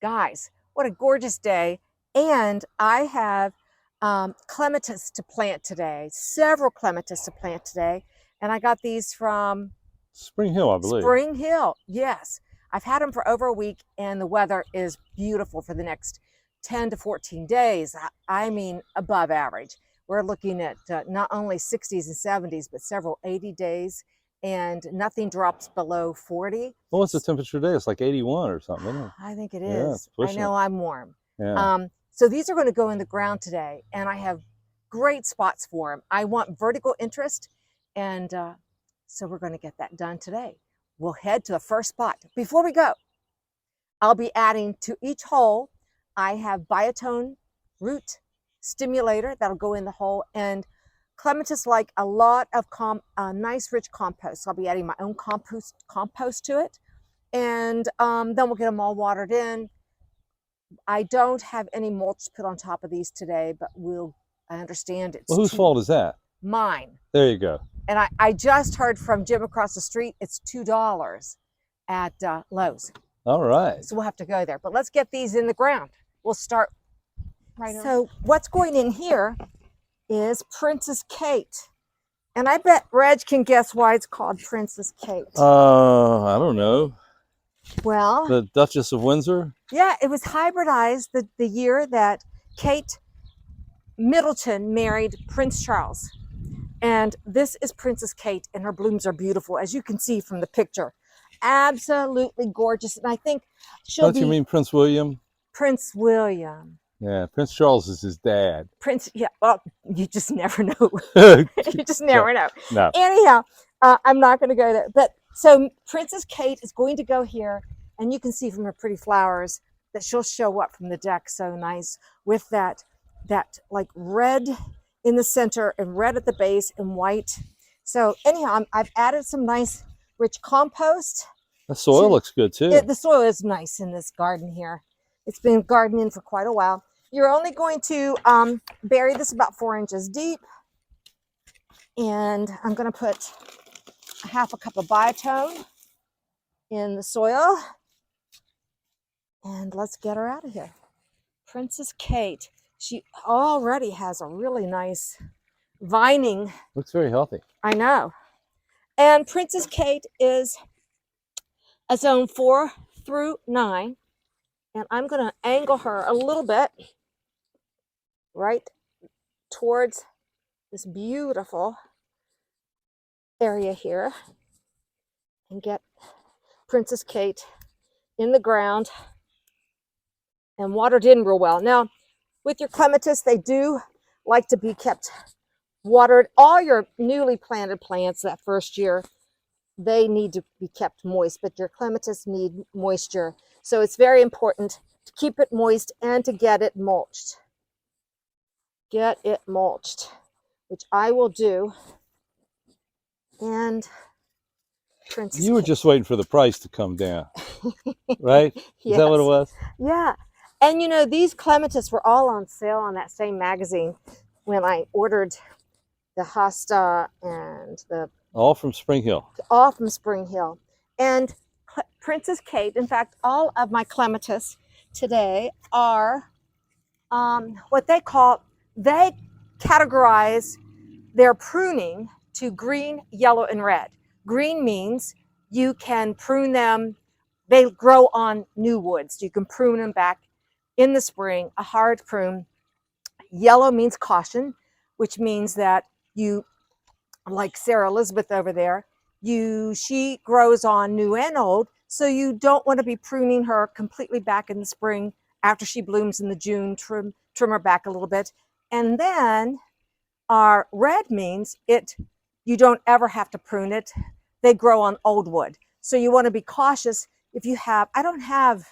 Guys, what a gorgeous day. And I have clematis to plant today, several clematis to plant today. And I got these from Spring Hill, I believe. Spring Hill. Yes, I've had them for over a week and the weather is beautiful for the next 10 to 14 days. I mean, above average. We're looking at not only 60s and 70s, but several 80 days, and nothing drops below 40. Well, what's the temperature today? It's like 81 or something, isn't it? I think it Yeah, is. it's I pushing it. know I'm warm. Yeah. So these are going to go in the ground today, and I have great spots for them. I want vertical interest, and so we're going to get that done today. We'll head to the first spot. Before we go, I'll be adding to each hole. I have biotone root stimulator that'll go in the hole, and clematis like a lot of nice rich compost. So I'll be adding my own compost to it, and then we'll get them all watered in. I don't have any mulch put on top of these today, but I understand it's Well, whose fault is that? mine. There you go. And I just heard from Jim across the street, it's $2 at Lowe's. All right. So we'll have to go there. But let's get these in the ground. We'll start right over. So what's going in here is Princess Kate. And I bet Reg can guess why it's called Princess Kate. I don't know. Well, The Duchess of Windsor? yeah, it was hybridized the year that Kate Middleton married Prince Charles. And this is Princess Kate, and her blooms are beautiful, as you can see from the picture. Absolutely gorgeous. And I think she'll Don't you mean Prince William? Prince William. Yeah, Prince Charles is his dad. Yeah, well, you just never know. You just never know. No. Anyhow, I'm not going to go there. But so Princess Kate is going to go here, and you can see from her pretty flowers that she'll show up from the deck so nice with that like red in the center and red at the base and white. So anyhow, I've added some nice rich compost. The soil looks good too. The soil is nice in this garden here. It's been gardening for quite a while. You're only going to bury this about 4 inches deep. And I'm going to put a half a cup of biotone in the soil. And let's get her out of here. Princess Kate. She already has a really nice vining. Looks very healthy. I know. And Princess Kate is a zone 4 through 9. And I'm going to angle her a little bit right towards this beautiful area here and get Princess Kate in the ground and watered in real well. Now, with your clematis, they do like to be kept watered. All your newly planted plants that first year, they need to be kept moist, but your clematis need moisture. So it's very important to keep it moist and to get it mulched. Get it mulched, which I will do. And Princess You were Kate. just waiting for the price to come down, right? Yes. Is that what it was? Yeah. And you know, these clematis were all on sale on that same magazine when I ordered the hosta and All from Spring Hill. all from Spring Hill. And Princess Kate, in fact, all of my clematis today are what they categorize their pruning to green, yellow, and red. Green means you can prune them. They grow on new woods. You can prune them back in the spring, a hard prune. Yellow means caution, which means that you, like Sarah Elizabeth over there, she grows on new and old, so you don't want to be pruning her completely back in the spring after she blooms in the June. Trim her back a little bit. And then our red means you don't ever have to prune it. They grow on old wood. So you want to be cautious if you have, I don't have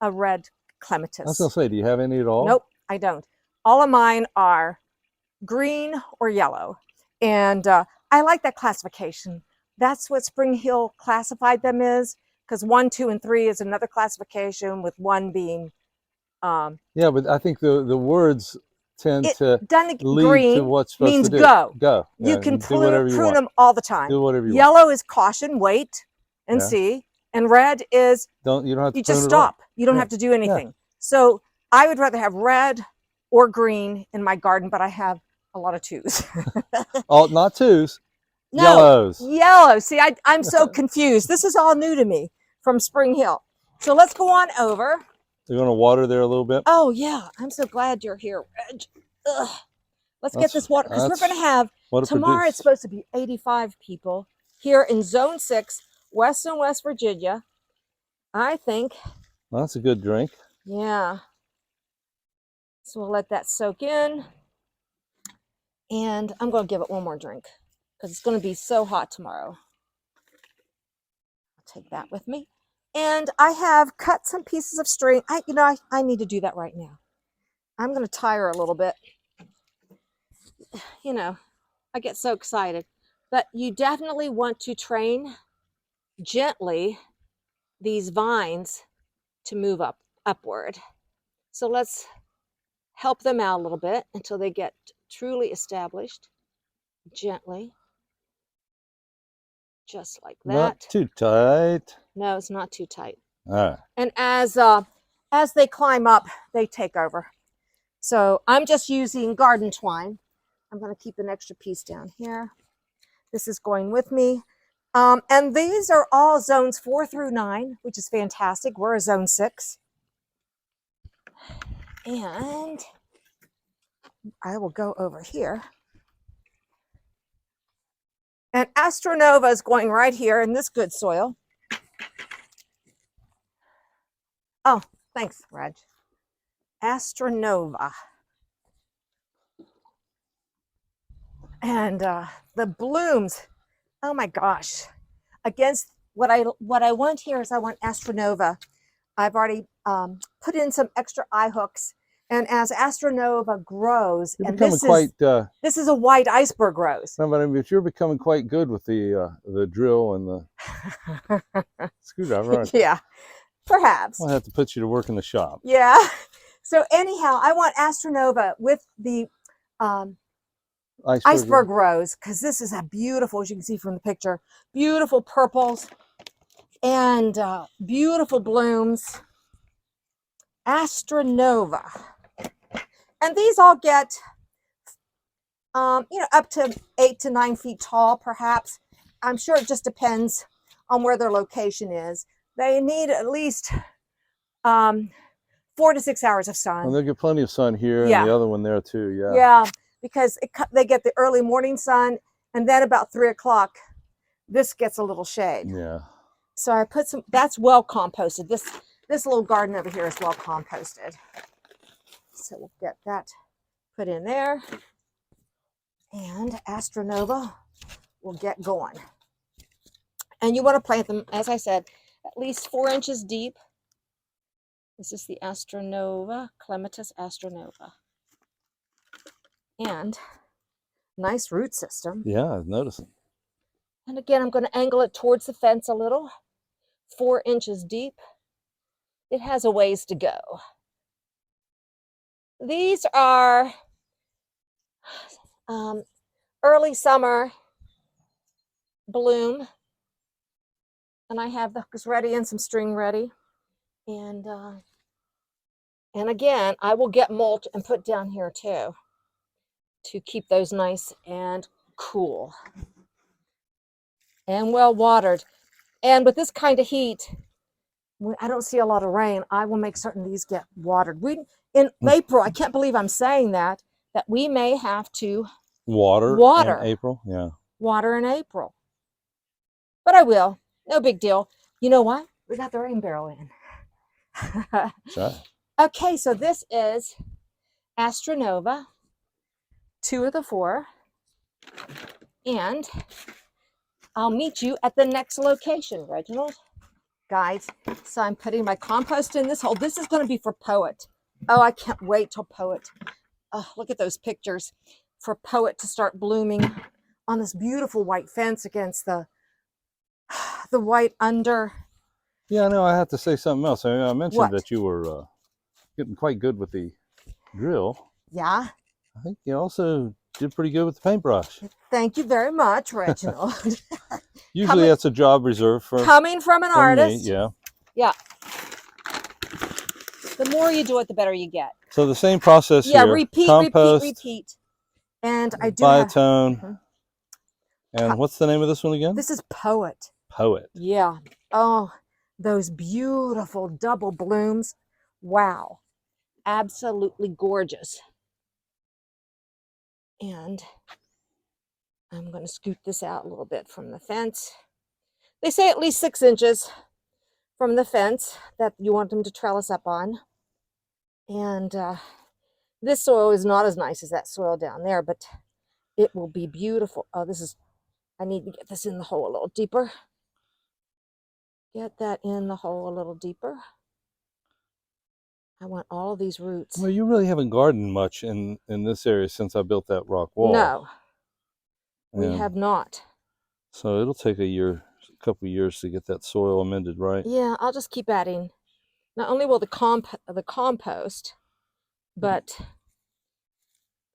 a red clematis. I was going to say, do you have any at all? Nope, I don't. All of mine are green or yellow. And I like that classification. That's what Spring Hill classified them as, because 1, 2, and 3 is another classification, with 1 being yeah, but I think the words tend to lead green to what's supposed means to do. go. Yeah, you can do whatever you prune want. them all the time. Do whatever you want. Yellow is caution, wait and Yeah. see. And red is you don't have to you just prune it all. stop. You don't Yeah. have to do anything. So I would rather have red or green in my garden, but I have a lot of twos. Oh, not twos. No, Yellows. yellow. See, I'm so confused. This is all new to me from Spring Hill. So let's go on over. You're going to water there a little bit? Oh, yeah. I'm so glad you're here, Reg. Ugh. Let's get this water because we're going to have tomorrow. It's supposed to be 85 people here in Zone 6, Western West Virginia. I think. Well, that's a good drink. Yeah. So we'll let that soak in. And I'm going to give it one more drink because it's going to be so hot tomorrow. I'll take that with me. And I have cut some pieces of string. I need to do that right now. I'm going to tie her a little bit. You know, I get so excited. But you definitely want to train gently these vines to move upward. So let's help them out a little bit until they get truly established. Gently. Just like that. Not too tight. No, it's not too tight. All right. And as they climb up, they take over. So I'm just using garden twine. I'm going to keep an extra piece down here. This is going with me. And these are all zones 4 through 9, which is fantastic. We're a zone 6. And I will go over here. And Astronova is going right here in this good soil. Oh, thanks, Reg. Astronova. And the blooms, oh my gosh. Against what I want here is I want Astronova. I've already put in some extra eye hooks. And as Astronova grows, and this is a white iceberg rose. No, but you're becoming quite good with the drill and the screwdriver, aren't you? Yeah, perhaps. I'll have to put you to work in the shop. Yeah. So anyhow, I want Astronova with the iceberg rose, because this is a beautiful, as you can see from the picture, beautiful purples and beautiful blooms. Astronova. And these all get, up to 8 to 9 feet tall, perhaps. I'm sure it just depends on where their location is. They need at least 4 to 6 hours of sun. Well, they'll get plenty of sun here, Yeah. and the other one there too. Yeah. Yeah, because they get the early morning sun, and then about 3 o'clock, this gets a little shade. Yeah. So I put some. That's well composted. This little garden over here is well composted. So we'll get that put in there, and Astronova will get going. And you want to plant them, as I said, at least 4 inches deep. This is the Astronova, Clematis Astronova. And nice root system. Yeah, I'm noticing. And again, I'm going to angle it towards the fence a little. 4 inches deep. It has a ways to go. These are early summer bloom. And I have the hooks ready and some string ready. And again, I will get mulch and put down here too to keep those nice and cool and well watered. And with this kind of heat, I don't see a lot of rain. I will make certain these get watered. In April, I can't believe I'm saying that we may have to water in April. Yeah. Water in April. But I will. No big deal. You know what? We got the rain barrel in. Right. Okay, so this is Astronova, 2 of the 4. And I'll meet you at the next location, Reginald. Guys, so I'm putting my compost in this hole. This is going to be for Poet. Oh, I can't wait till Poet. Oh, look at those pictures. For Poet to start blooming on this beautiful white fence against the white under. Yeah, I know. I have to say something else. I mentioned What? that you were getting quite good with the drill. Yeah. I think you also did pretty good with the paintbrush. Thank you very much, Reginald. Usually that's a job reserved for coming from an artist. me, yeah. Yeah. The more you do it, the better you get. So the same process yeah, here. repeat, Compost, repeat. And I do biotone. And what's the name of this one again? This is Poet. Poet. Yeah. Oh, those beautiful double blooms. Wow. Absolutely gorgeous. And I'm going to scoot this out a little bit from the fence. They say at least 6 inches from the fence that you want them to trellis up on. And this soil is not as nice as that soil down there, but it will be beautiful. Oh, I need to get this in the hole a little deeper. Get that in the hole a little deeper. I want all of these roots. Well, you really haven't gardened much in this area since I built that rock wall. No, we have not. So it'll take a couple years to get that soil amended, right? Yeah, I'll just keep adding. Not only will the compost, but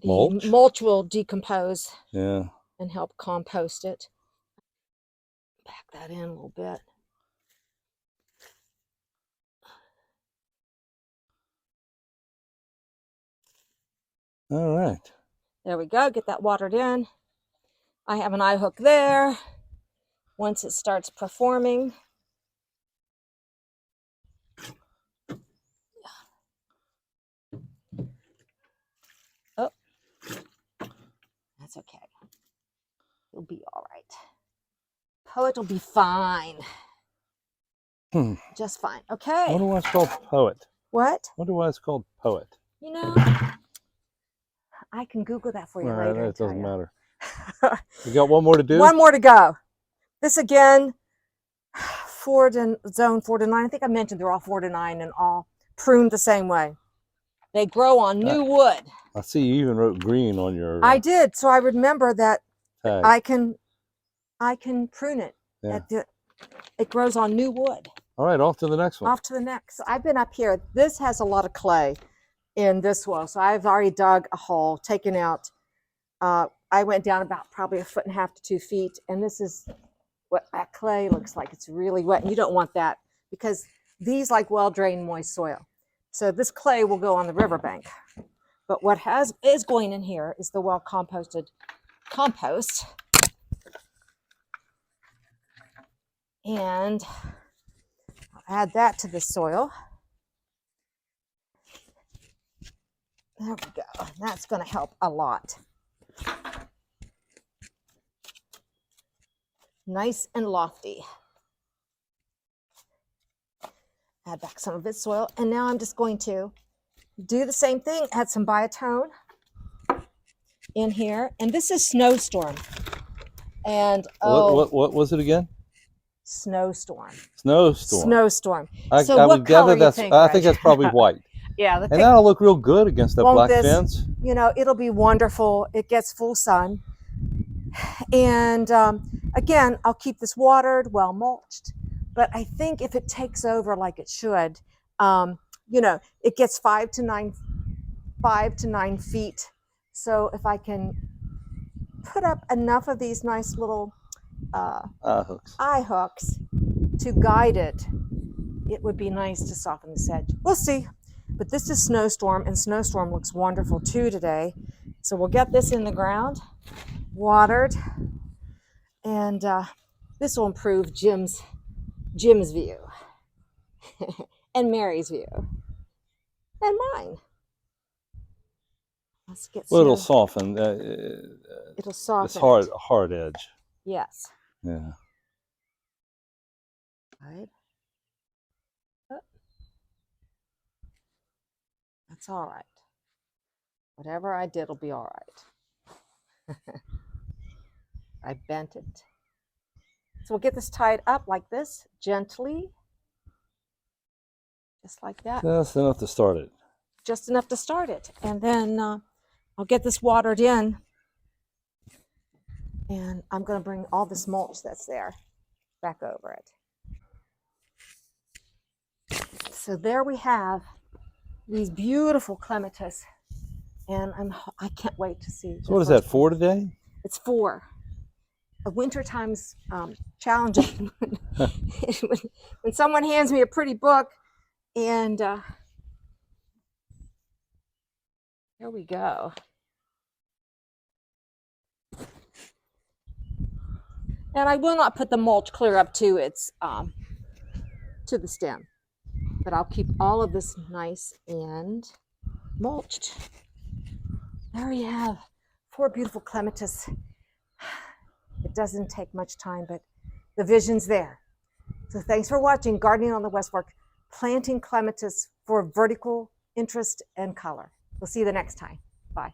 the mulch will decompose. Yeah. And help compost it. Back that in a little bit. All right. There we go. Get that watered in. I have an eye hook there. Once it starts performing. Oh, that's okay. It'll be all right. Poet will be fine. Just fine. Okay. I wonder why it's called Poet. What? I wonder why it's called Poet. You know, I can Google that for you later. It doesn't matter. You got one more to do? One more to go. This again, zone 4 to 9. I think I mentioned they're all 4 to 9 and all pruned the same way. They grow on new wood. I see you even wrote green on your I did, so I remember that tag. I can prune it. Yeah. It grows on new wood. All right, off to the next one. Off to the next. I've been up here. This has a lot of clay in this soil, so I've already dug a hole, taken out. I went down about probably 1.5 to 2 feet, and this is what that clay looks like. It's really wet, and you don't want that because these like well-drained, moist soil. So this clay will go on the riverbank. But what is going in here is the well-composted compost. And I'll add that to the soil. There we go. That's going to help a lot. Nice and lofty. Add back some of its soil. And now I'm just going to do the same thing. Add some biotone in here. And this is Snowstorm. And what was it again? Snowstorm. Snowstorm. Snowstorm. So I would gather that's. I think that's probably white. Yeah, and that'll look real good against that black fence. You know, it'll be wonderful. It gets full sun. And again, I'll keep this watered, well mulched. But I think if it takes over like it should, you know, it gets 5 to 9 feet. So if I can put up enough of these nice little eye hooks to guide it, it would be nice to soften this edge. We'll see. But this is Snowstorm, and Snowstorm looks wonderful too today. So we'll get this in the ground, watered, and this will improve Jim's view and Mary's view and mine. Let's get some. Well, it'll soften. It'll soften. It's hard edge. Yes. Yeah. Right. That's all right. Whatever I did will be all right. I bent it. So we'll get this tied up like this, gently. Just like that. Just enough to start it. Just enough to start it. And then I'll get this watered in. And I'm going to bring all this mulch that's there back over it. So there we have these beautiful clematis And I can't wait to see. So what is that, 4 today? It's 4. Winter time's challenging. when someone hands me a pretty book, and here we go. And I will not put the mulch clear up to its to the stem, but I'll keep all of this nice and mulched. There you have 4 beautiful clematis. It doesn't take much time, but the vision's there. So thanks for watching Gardening on the West Fork, planting clematis for vertical interest and color. We'll see you the next time. Bye.